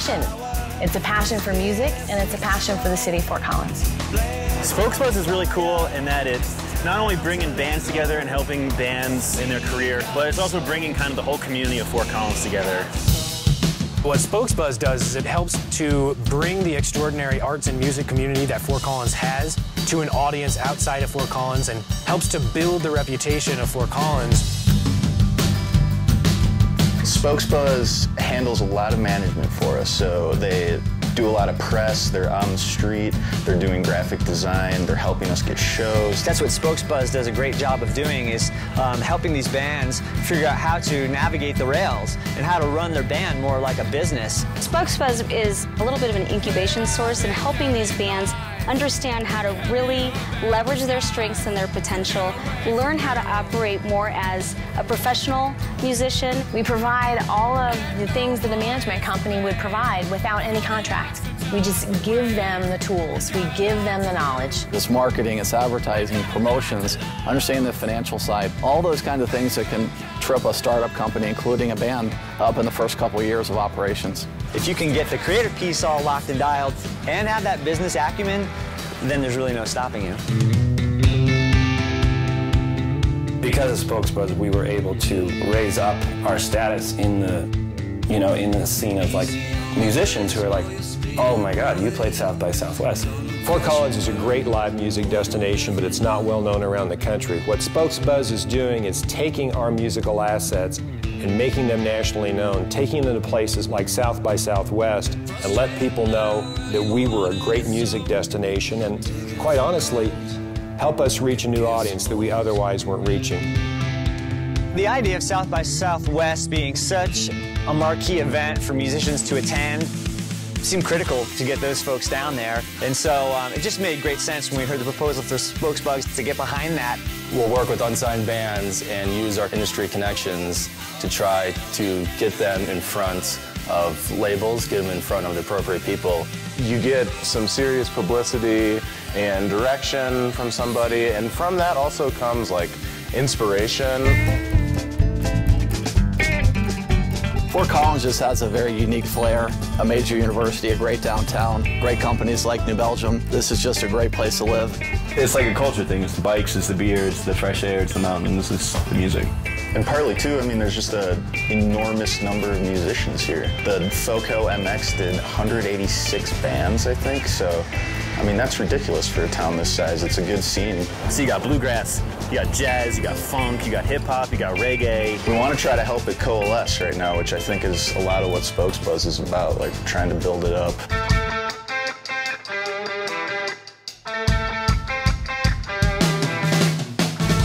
passion. It's a passion for music, and it's a passion for the city of Fort Collins. SpokesBuzz is really cool in that it's not only bringing bands together and helping bands in their career, but it's also bringing kind of the whole community of Fort Collins together. What SpokesBuzz does is it helps to bring the extraordinary arts and music community that Fort Collins has to an audience outside of Fort Collins and helps to build the reputation of Fort Collins. SpokesBuzz handles a lot of management for us, so they do a lot of press, they're on the street, they're doing graphic design, they're helping us get shows. That's what SpokesBuzz does a great job of doing, is helping these bands figure out how to navigate the rails and how to run their band more like a business. SpokesBuzz is a little bit of an incubation source in helping these bands understand how to really leverage their strengths and their potential, learn how to operate more as a professional musician. We provide all of the things that a management company would provide without any contract. We just give them the tools. We give them the knowledge. It's marketing, it's advertising, promotions, understanding the financial side, all those kinds of things that can trip a startup company, including a band, up in the first couple of years of operations. If you can get the creative piece all locked and dialed and have that business acumen, then there's really no stopping you. Because of SpokesBuzz, we were able to raise up our status in the, in the scene of like musicians who are like, oh my God, you played South by Southwest. Fort Collins is a great live music destination, but it's not well known around the country. What SpokesBuzz is doing is taking our musical assets and making them nationally known, taking them to places like South by Southwest and let people know that we were a great music destination and, quite honestly, help us reach a new audience that we otherwise weren't reaching. The idea of South by Southwest being such a marquee event for musicians to attend seemed critical to get those folks down there, and so it just made great sense when we heard the proposal for SpokesBuzz to get behind that. We'll work with unsigned bands and use our industry connections to try to get them in front of labels, get them in front of the appropriate people. You get some serious publicity and direction from somebody, and from that also comes like inspiration. Fort Collins just has a very unique flair, a major university, a great downtown, great companies like New Belgium. This is just a great place to live. It's like a culture thing. It's the bikes, it's the beer, it's the fresh air, it's the mountains, it's the music. And partly too, I mean, there's just an enormous number of musicians here. The FOCO MX did 186 bands, I think, so I mean, that's ridiculous for a town this size. It's a good scene. So you got bluegrass, you got jazz, you got funk, you got hip-hop, you got reggae. We want to try to help it coalesce right now, which I think is a lot of what SpokesBuzz is about, like trying to build it up.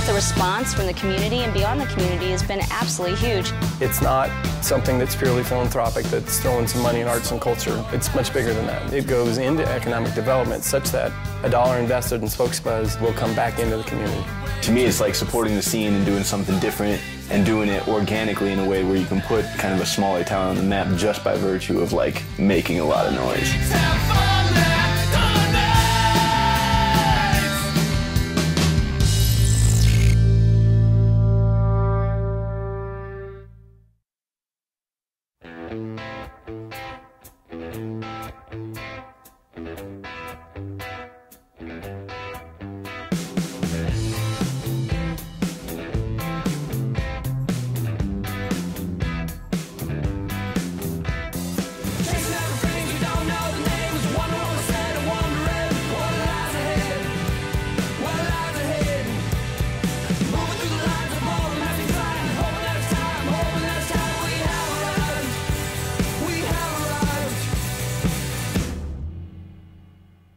The response from the community and beyond the community has been absolutely huge. It's not something that's purely philanthropic, that's throwing some money in arts and culture. It's much bigger than that. It goes into economic development such that a dollar invested in SpokesBuzz will come back into the community. To me, it's like supporting the scene and doing something different and doing it organically in a way where you can put kind of a smaller town on the map just by virtue of like making a lot of noise.